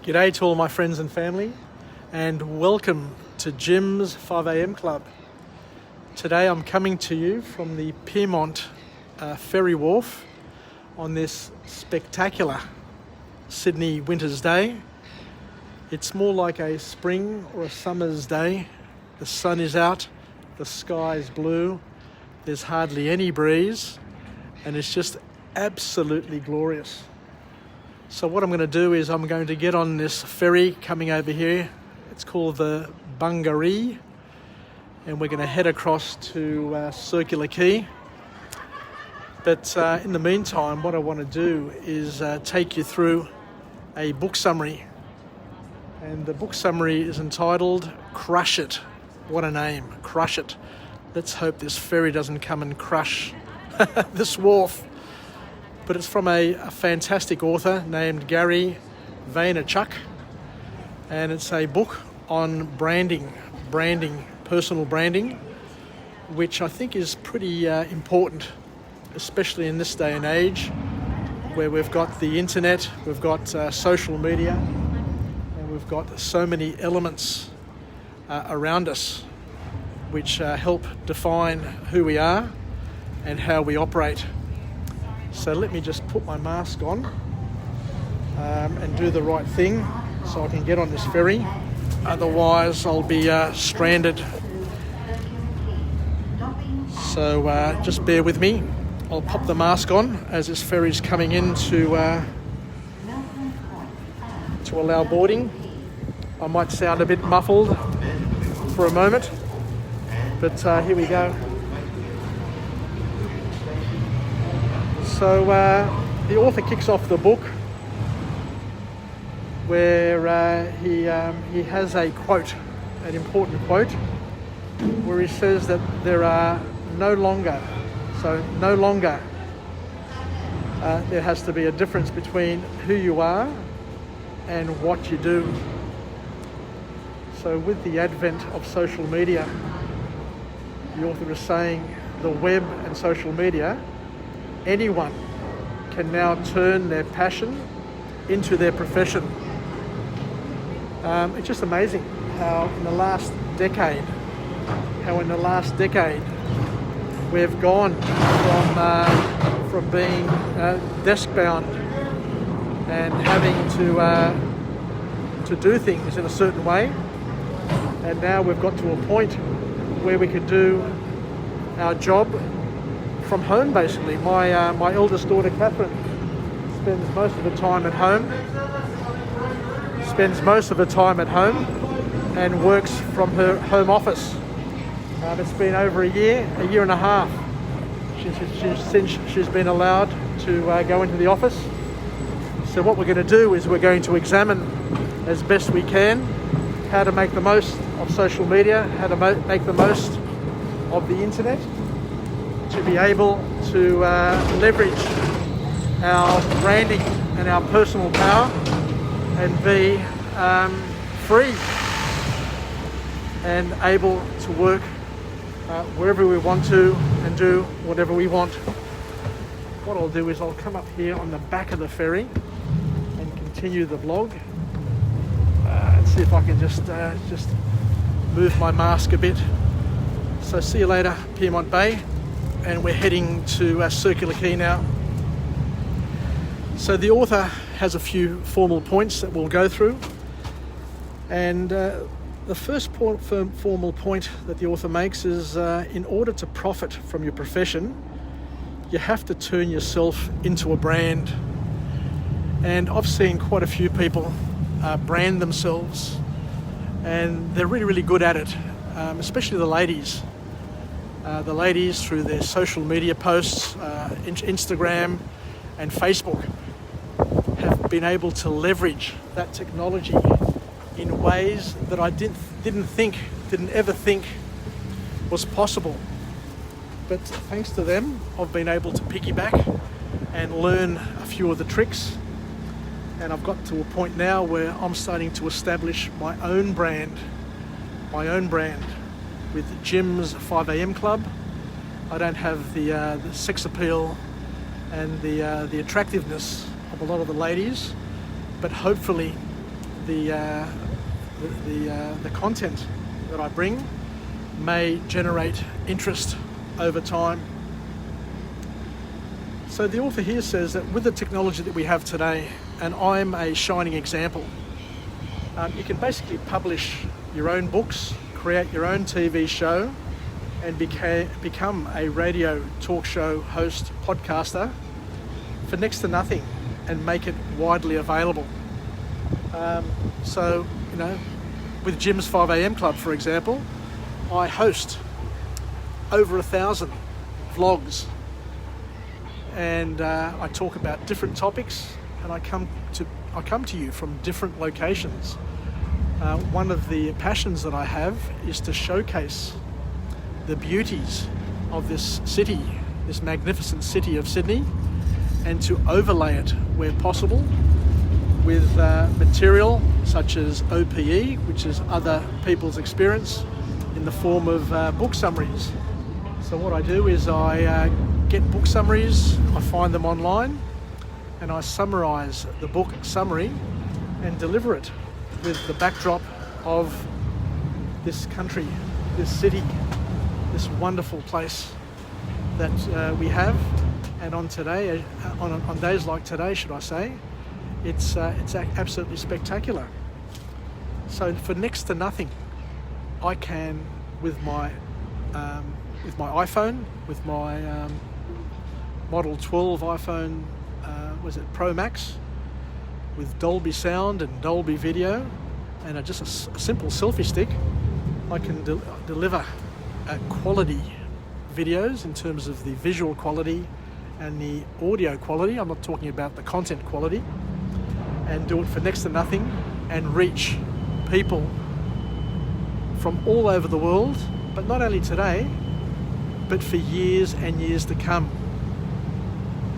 G'day to all my friends and family, and welcome to Jim's 5am Club. Today I'm coming to you from the Piedmont ferry wharf on this spectacular Sydney winter's day. It's more like a spring or a summer's day. The sun is out, the sky is blue, there's hardly any breeze, and it's just absolutely glorious. So what I'm going to do is I'm going to get on this ferry coming over here. It's called the Bungaree, and we're going to head across to Circular Quay. But in the meantime, what I want to do is take you through a book summary. And the book summary is entitled Crush It. What a name, Crush It. Let's hope this ferry doesn't come and crush this wharf. But it's from a fantastic author named Gary Vaynerchuk, and it's a book on branding, personal branding, which I think is pretty important, especially in this day and age where we've got the internet, we've got social media, and we've got so many elements around us which help define who we are and how we operate. So let me just put my mask on and do the right thing so I can get on this ferry. Otherwise I'll be stranded. So just bear with me. I'll pop the mask on as this ferry's coming in to allow boarding. I might sound a bit muffled for a moment, but here we go. So the author kicks off the book where he has a quote, an important quote, where he says that there has to be a difference between who you are and what you do. So with the advent of social media, the author is saying the web and social media, anyone can now turn their passion into their profession. It's just amazing how in the last decade we've gone from being desk-bound and having to do things in a certain way, and now we've got to a point where we can do our job from home, basically. My eldest daughter, Catherine, spends most of her time at home and works from her home office. It's been over a year and a half since she's been allowed to go into the office. So what we're going to do is we're going to examine as best we can how to make the most of social media, how to make the most of the internet, to be able to leverage our branding and our personal power and be free and able to work wherever we want to and do whatever we want. What I'll do is I'll come up here on the back of the ferry and continue the vlog and see if I can just move my mask a bit. So see you later, Piedmont Bay. And we're heading to Circular Quay now. So the author has a few formal points that we'll go through. And the first formal point that the author makes is in order to profit from your profession, you have to turn yourself into a brand. And I've seen quite a few people brand themselves, and they're really, really good at it, especially the ladies. The ladies through their social media posts, Instagram and Facebook, have been able to leverage that technology in ways that I didn't ever think was possible. But thanks to them, I've been able to piggyback and learn a few of the tricks. And I've got to a point now where I'm starting to establish my own brand with Jim's 5am Club. I don't have the sex appeal and the attractiveness of a lot of the ladies, but hopefully the content that I bring may generate interest over time. So the author here says that with the technology that we have today, and I'm a shining example, you can basically publish your own books, create your own TV show, and become a radio talk show host, podcaster for next to nothing, and make it widely available. So, with Jim's 5am Club, for example, I host over 1,000 vlogs, and I talk about different topics, and I come to you from different locations. One of the passions that I have is to showcase the beauties of this city, this magnificent city of Sydney, and to overlay it where possible with material such as OPE, which is other people's experience, in the form of book summaries. So what I do is I get book summaries, I find them online, and I summarise the book summary and deliver it with the backdrop of this country, this city, this wonderful place that we have. And on days like today, should I say, it's absolutely spectacular. So for next to nothing, I can, with my iPhone, with my Model 12 iPhone, Pro Max, with Dolby sound and Dolby video, and just a simple selfie stick, I can deliver quality videos in terms of the visual quality and the audio quality. I'm not talking about the content quality, and do it for next to nothing and reach people from all over the world, but not only today, but for years and years to come,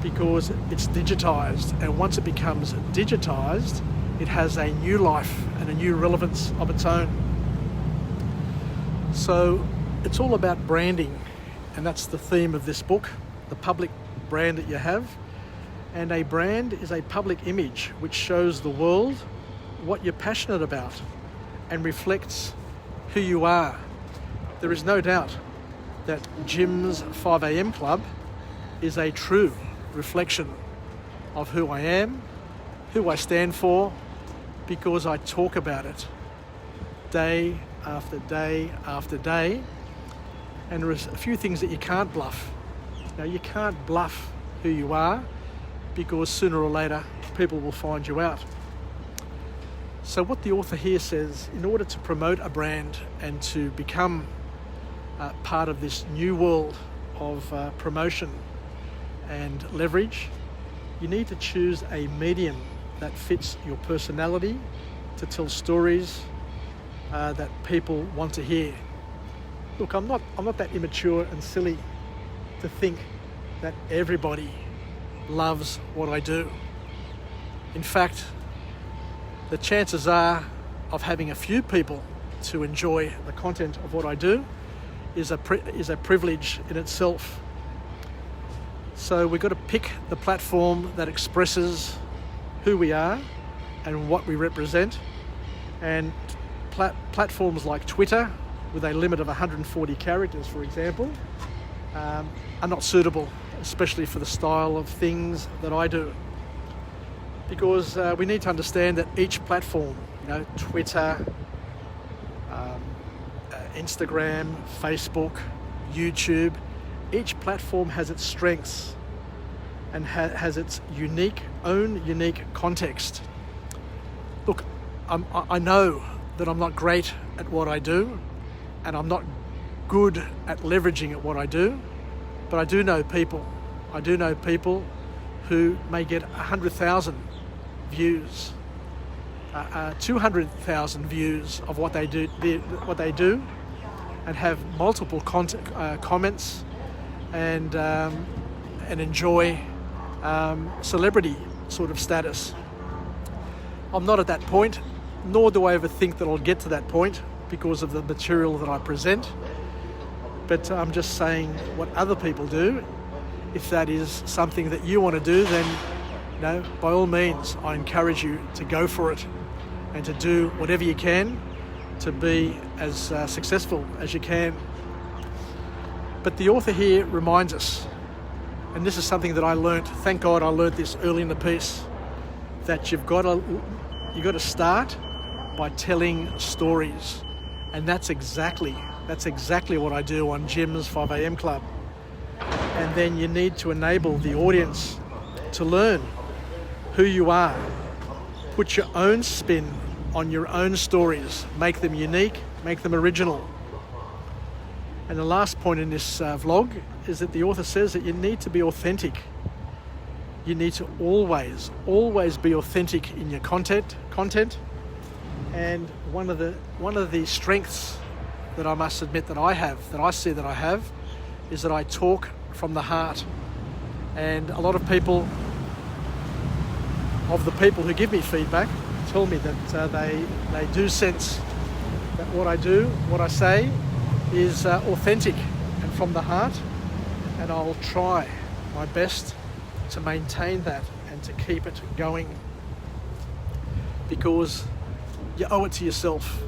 because it's digitized, and once it becomes digitized, it has a new life and a new relevance of its own. So it's all about branding, and that's the theme of this book, the public brand that you have. And a brand is a public image which shows the world what you're passionate about and reflects who you are. There is no doubt that Jim's 5am Club is a true reflection of who I am, who I stand for, because I talk about it day after day after day. And there is a few things that you can't bluff. You can't bluff who you are, because sooner or later people will find you out. So what the author here says, in order to promote a brand and to become part of this new world of promotion and leverage, you need to choose a medium that fits your personality, to tell stories that people want to hear. Look, I'm not that immature and silly to think that everybody loves what I do. In fact, the chances are of having a few people to enjoy the content of what I do is a privilege in itself. So we've got to pick the platform that expresses who we are and what we represent. And platforms like Twitter, with a limit of 140 characters, for example, are not suitable, especially for the style of things that I do. Because we need to understand that each platform, Twitter, Instagram, Facebook, YouTube, each platform has its strengths and has its own unique context. Look, I know that I'm not great at what I do, and I'm not good at leveraging at what I do, but I do know people. I do know people who may get 100,000 views, 200,000 views of what they do, and have multiple comments and enjoy celebrity sort of status. I'm not at that point, nor do I ever think that I'll get to that point because of the material that I present. But I'm just saying what other people do. If that is something that you want to do, then by all means, I encourage you to go for it and to do whatever you can to be as successful as you can. But the author here reminds us, and this is something that I learnt, thank God I learnt this early in the piece, that you've got to start by telling stories. And that's exactly what I do on Jim's 5 a.m. Club. And then you need to enable the audience to learn who you are. Put your own spin on your own stories. Make them unique, make them original. And the last point in this vlog is that the author says that you need to be authentic. You need to always be authentic in your content. And one of the strengths that I must admit that I see that I have, is that I talk from the heart. And a lot of the people who give me feedback tell me that they do sense that what I say is authentic and from the heart, and I'll try my best to maintain that and to keep it going, because you owe it to yourself.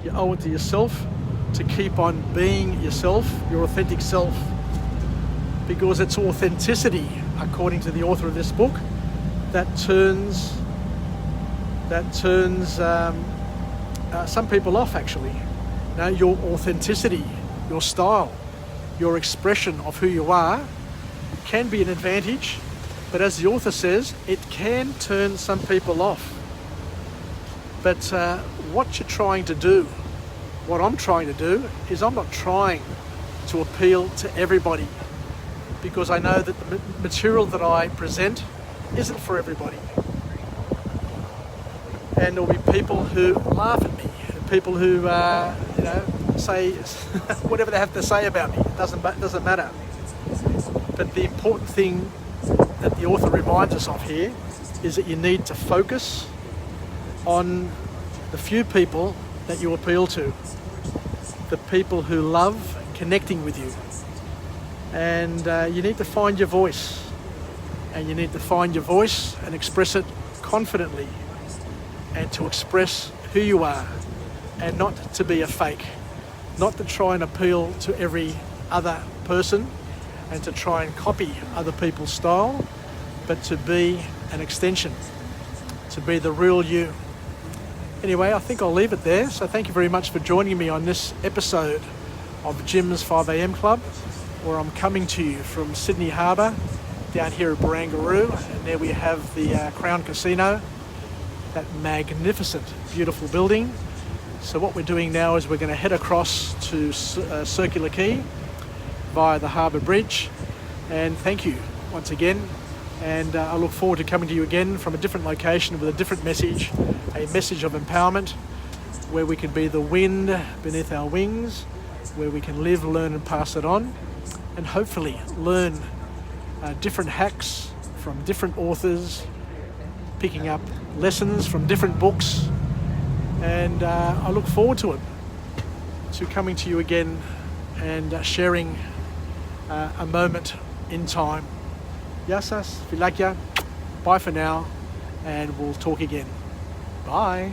You owe it to yourself to keep on being yourself, your authentic self, because it's authenticity, according to the author of this book, that turns some people off, actually. Now, your authenticity, your style, your expression of who you are can be an advantage, but as the author says, it can turn some people off. But what you're trying to do, what I'm trying to do, is I'm not trying to appeal to everybody, because I know that the material that I present isn't for everybody. And there'll be people who laugh at me, and people who say whatever they have to say about me. It doesn't matter. But the important thing that the author reminds us of here is that you need to focus on the few people that you appeal to, the people who love connecting with you. And you need to find your voice, and you need to find your voice and express it confidently, and to express who you are, and not to be a fake, not to try and appeal to every other person and to try and copy other people's style, but to be an extension, to be the real you. Anyway, I think I'll leave it there. So thank you very much for joining me on this episode of Jim's 5 a.m. Club, where I'm coming to you from Sydney Harbour, down here at Barangaroo, and there we have the Crown Casino, that magnificent, beautiful building. So what we're doing now is we're going to head across to Circular Quay via the Harbour Bridge. And thank you once again. And I look forward to coming to you again from a different location with a different message, a message of empowerment, where we can be the wind beneath our wings, where we can live, learn and pass it on, and hopefully learn different hacks from different authors, picking up lessons from different books. And I look forward to it, to coming to you again and sharing a moment in time. Yassas, Filakya, bye for now, and we'll talk again. Bye.